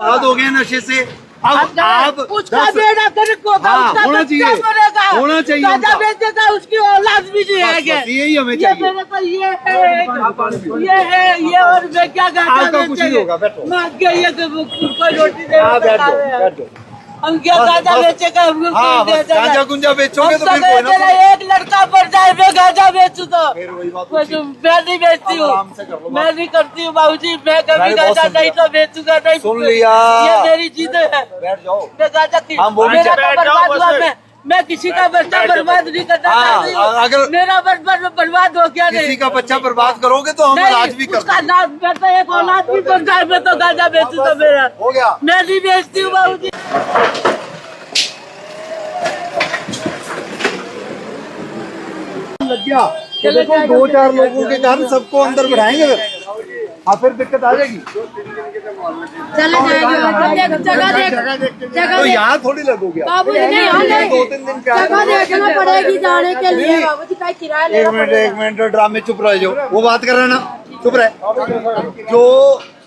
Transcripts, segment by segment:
बर्बाद हो गए नशे से। अब आप उसका बेटा तेरे को होना चाहिए, होना चाहिए गांजा बेचेगा, उसकी औलाद भी नहीं है। यही हमें ये चाहिए। मेरे को ये है ये और मैं क्या गांजा आपका कुछ नहीं होगा, बैठो। मैं ये कोई रोटी दे बैठ जाओ। हम क्या गांजा बेचेगा, हम गांजा गुंजा बेचोगे तो फिर कोई ना मेरा एक लड़का पड़ जाए, मैं गांजा बेचू तो फिर वही बात मैं नहीं बेचती हूँ, मैं नहीं करती हूँ बाबूजी। मैं कभी मेरी गांजा बहुत नहीं तो बेचूंगा नहीं। सुन लिया। ये मेरी जिद है। बैठ जाओ। मैं गांजा की मेरा तो बर्बाद हुआ। मैं किसी का बच्चा बर्बाद नहीं करना चाहती हूँ। अगर मेरा बर्बाद हो गया नहीं, किसी का बच्चा बर्बाद करोगे तो हम इलाज भी कर उसका नाम मैं तो एक औलाद भी बन जाए, मैं तो गांजा बेचू तो मेरा हो गया। मैं नहीं बेचती हूँ बाबूजी। लग गया तो देखो 2-4 लोगों के कारण सबको अंदर बैठाएंगे फिर दिक्कत आ जाएगी। चले जाएंगे जगह तो यहाँ थोड़ी लगोगे आप। 2-3 दिन का जगह देखना पड़ेगी जाने के लिए। बाबूजी का किराया लेना एक मिनट ड्रामे चुप रह जाओ, वो बात कर रहे हैं ना, चुप रहे।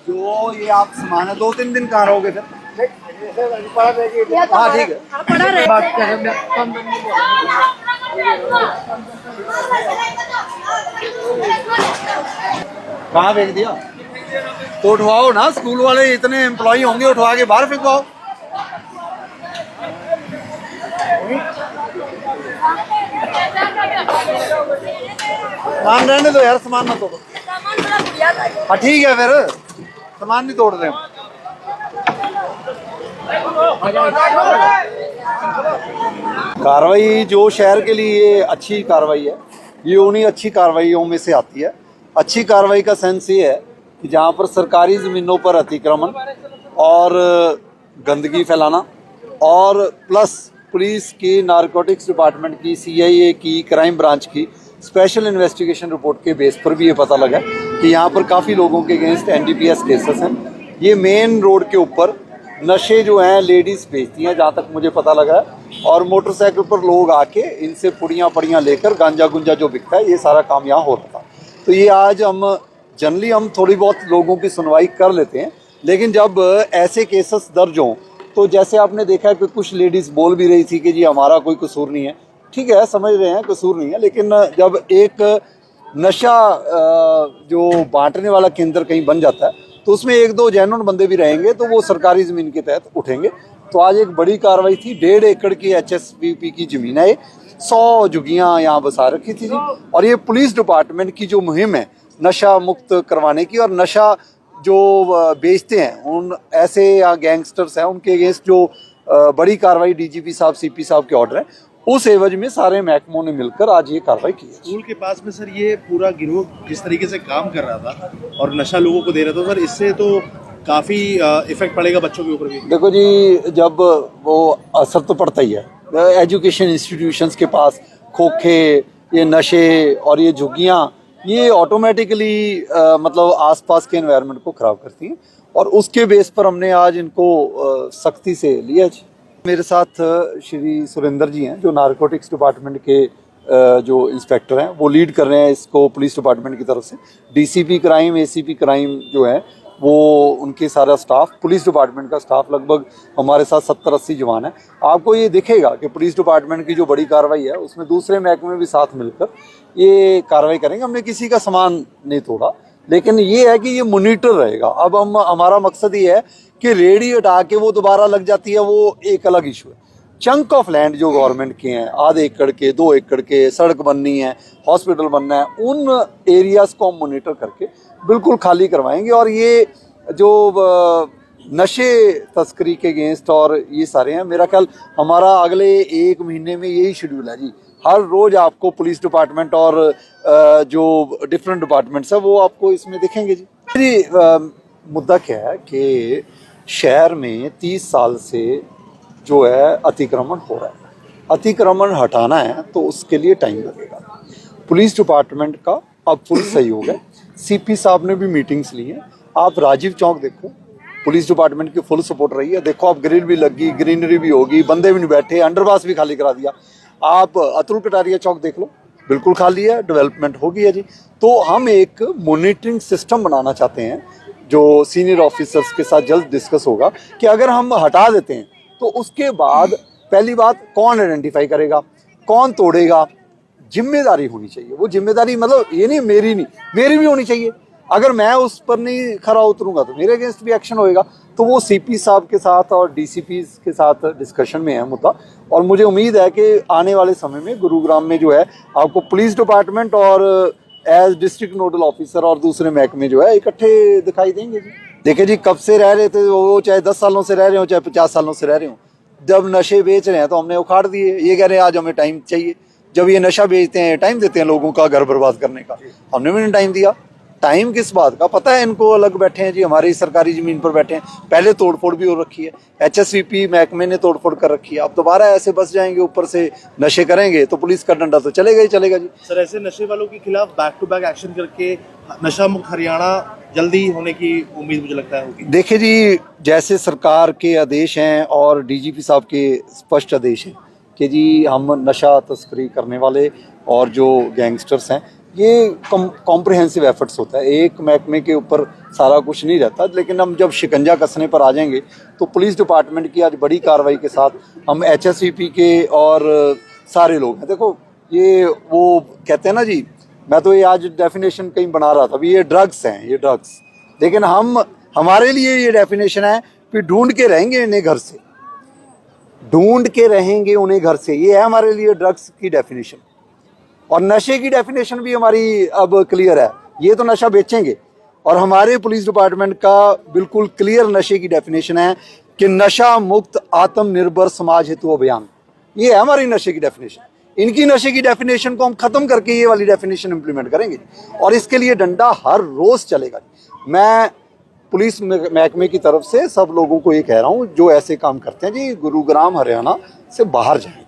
जो ये आप सामान है 2-3 दिन कहाँ रहोगे फिर? हाँ ठीक है, पड़ा रहे। कहाँ फेंक दिया? तो उठवाओ ना, स्कूल वाले इतने एम्प्लॉय होंगे, उठवा के बाहर फेंकवाओ। सामान रहने दो यार, सामान मत तोड़ो। हाँ ठीक है, फिर सामान नहीं तोड़ रहे हम। कार्रवाई जो शहर के लिए अच्छी कार्रवाई है, ये उन्हीं अच्छी कार्रवाइयों में से आती है। अच्छी कार्रवाई का सेंस ये है कि जहाँ पर सरकारी ज़मीनों पर अतिक्रमण और गंदगी फैलाना और प्लस पुलिस की, नारकोटिक्स डिपार्टमेंट की, CIA की, क्राइम ब्रांच की स्पेशल इन्वेस्टिगेशन रिपोर्ट के बेस पर भी ये पता लगा कि यहाँ पर काफ़ी लोगों के अगेंस्ट NDPS केसेस हैं। ये मेन रोड के ऊपर नशे जो हैं लेडीज़ बेचती हैं, जहाँ तक मुझे पता लगा है, और मोटरसाइकिल पर लोग आके इनसे पुड़ियाँ लेकर गांजा गुंजा जो बिकता है, ये सारा काम यहाँ हो रहा था। तो ये आज हम थोड़ी बहुत लोगों की सुनवाई कर लेते हैं, लेकिन जब ऐसे केसेस दर्ज हों तो जैसे आपने देखा है कि कुछ लेडीज़ बोल भी रही थी कि जी हमारा कोई कसूर नहीं है। ठीक है, समझ रहे हैं कसूर नहीं है, लेकिन जब एक नशा जो बांटने वाला केंद्र कहीं बन जाता है तो उसमें 1-2 जेन्युइन बंदे भी रहेंगे तो वो सरकारी ज़मीन के तहत उठेंगे। तो आज एक बड़ी कार्रवाई थी। 1.5 एकड़ की HSBP की ज़मीन है, 100 झुग्गियाँ यहाँ बसा रखी थी जी। और ये पुलिस डिपार्टमेंट की जो मुहिम है नशा मुक्त करवाने की, और नशा जो बेचते हैं उन ऐसे या गैंगस्टर्स हैं उनके अगेंस्ट जो बड़ी कार्रवाई DGP साहब, CP साहब के ऑर्डर है, उस एवज में सारे महकमों ने मिलकर आज ये कार्रवाई की है। स्कूल के पास में सर ये पूरा गिरोह जिस तरीके से काम कर रहा था और नशा लोगों को दे रहा था सर, इससे तो काफ़ी इफेक्ट पड़ेगा बच्चों के ऊपर भी। देखो जी, जब वो असर तो पड़ता ही है। एजुकेशन इंस्टीट्यूशंस के पास खोखे, ये नशे और ये झुग्गियाँ, ये ऑटोमेटिकली मतलब आसपास के एनवायरनमेंट को ख़राब करती हैं, और उसके बेस पर हमने आज इनको सख्ती से लिया। मेरे साथ श्री सुरेंद्र जी हैं जो नारकोटिक्स डिपार्टमेंट के जो इंस्पेक्टर हैं, वो लीड कर रहे हैं इसको पुलिस डिपार्टमेंट की तरफ से। DCP क्राइम, ACP क्राइम जो है वो उनके सारा स्टाफ, पुलिस डिपार्टमेंट का स्टाफ, लगभग हमारे साथ 70-80 जवान हैं। आपको ये दिखेगा कि पुलिस डिपार्टमेंट की जो बड़ी कार्रवाई है उसमें दूसरे महकमे भी साथ मिलकर ये कार्रवाई करेंगे। हमने किसी का सामान नहीं तोड़ा, लेकिन ये है कि ये मॉनिटर रहेगा। अब हमारा मकसद ये है कि रेडी हटा के वो दोबारा लग जाती है, वो एक अलग इशू है। चंक ऑफ लैंड जो गवर्नमेंट के हैं, आधे एकड़ के, 2 एकड़ के, सड़क बननी है, हॉस्पिटल बनना है, उन एरियाज़ को हम मॉनिटर करके बिल्कुल खाली करवाएंगे। और ये जो नशे तस्करी के अगेंस्ट और ये सारे हैं, मेरा ख्याल हमारा अगले 1 महीने में यही शेड्यूल है जी। हर रोज़ आपको पुलिस डिपार्टमेंट और जो डिफरेंट डिपार्टमेंट्स है वो आपको इसमें दिखेंगे जी। मुद्दा क्या है कि शहर में 30 साल से जो है अतिक्रमण हो रहा है। अतिक्रमण हटाना है तो उसके लिए टाइम लगेगा। पुलिस डिपार्टमेंट का अब फुल सहयोग है। CP साहब ने भी मीटिंग्स ली हैं। आप राजीव चौक देखो, पुलिस डिपार्टमेंट की फुल सपोर्ट रही है। देखो आप ग्रिल भी लगी, ग्रीनरी भी होगी, बंदे भी नहीं बैठे, अंडरपास भी खाली करा दिया। आप अतुल कटारिया चौक देख लो, बिल्कुल खाली है, डेवलपमेंट हो गई है जी। तो हम एक मॉनिटरिंग सिस्टम बनाना चाहते हैं जो सीनियर ऑफिसर्स के साथ जल्द डिस्कस होगा कि अगर हम हटा देते हैं तो उसके बाद पहली बात कौन आइडेंटिफाई करेगा, कौन तोड़ेगा, जिम्मेदारी होनी चाहिए। वो जिम्मेदारी मतलब ये नहीं मेरी भी होनी चाहिए। अगर मैं उस पर नहीं खरा उतरूंगा तो मेरे अगेंस्ट भी एक्शन होएगा। तो वो सीपी साहब के साथ और डीसीपी के साथ डिस्कशन में है मुद्दा, और मुझे उम्मीद है कि आने वाले समय में गुरुग्राम में जो है आपको पुलिस डिपार्टमेंट और एज डिस्ट्रिक्ट नोडल ऑफिसर और दूसरे महकमे जो है इकट्ठे दिखाई देंगे जी। देखिए जी, कब से रह रहे थे वो, चाहे 10 सालों से रह रहे हो चाहे 50 सालों से रह रहे हो, जब नशे बेच रहे हैं तो हमने उखाड़ दिए। ये कह रहे हैं आज हमें टाइम चाहिए, जब ये नशा बेचते हैं टाइम देते हैं लोगों का घर बर्बाद करने का, हमने भी नहीं टाइम दिया। टाइम किस बात का, पता है इनको अलग बैठे हैं जी, हमारी सरकारी ज़मीन पर बैठे हैं। पहले तोड़फोड़ भी हो रखी है, HSVP महकमे ने तोड़फोड़ कर रखी है। अब दोबारा ऐसे बस जाएंगे, ऊपर से नशे करेंगे तो पुलिस का डंडा तो चलेगा ही चलेगा जी। सर ऐसे नशे वालों के खिलाफ बैक टू बैक एक्शन करके नशा मुक्त हरियाणा जल्दी होने की उम्मीद मुझे लगता है होगी। देखिए जी, जैसे सरकार के आदेश हैं और DGP साहब के स्पष्ट आदेश हैं कि जी हम नशा तस्करी करने वाले और जो गैंगस्टर्स हैं, ये कॉम्प्रिहेंसिव एफर्ट्स होता है। एक महकमे के ऊपर सारा कुछ नहीं रहता, लेकिन हम जब शिकंजा कसने पर आ जाएंगे तो पुलिस डिपार्टमेंट की आज बड़ी कार्रवाई के साथ हम HSVP के और सारे लोग हैं। देखो ये वो कहते हैं ना जी, मैं तो ये आज डेफिनेशन कहीं बना रहा था, अभी ये ड्रग्स हैं, ये ड्रग्स, लेकिन हमारे लिए ये डेफिनेशन है कि ढूंढ के रहेंगे इन्हें घर से, ढूंढ के रहेंगे उन्हें घर से, ये है हमारे लिए ड्रग्स की डेफिनेशन। और नशे की डेफिनेशन भी हमारी अब क्लियर है, ये तो नशा बेचेंगे, और हमारे पुलिस डिपार्टमेंट का बिल्कुल क्लियर नशे की डेफिनेशन है कि नशा मुक्त आत्मनिर्भर समाज हेतु अभियान, ये है हमारी नशे की डेफिनेशन। इनकी नशे की डेफिनेशन को हम खत्म करके ये वाली डेफिनेशन इंप्लीमेंट करेंगे, और इसके लिए डंडा हर रोज चलेगा। मैं पुलिस महकमे की तरफ से सब लोगों को ये कह रहा हूँ जो ऐसे काम करते हैं जी, गुरुग्राम हरियाणा से बाहर जाएं।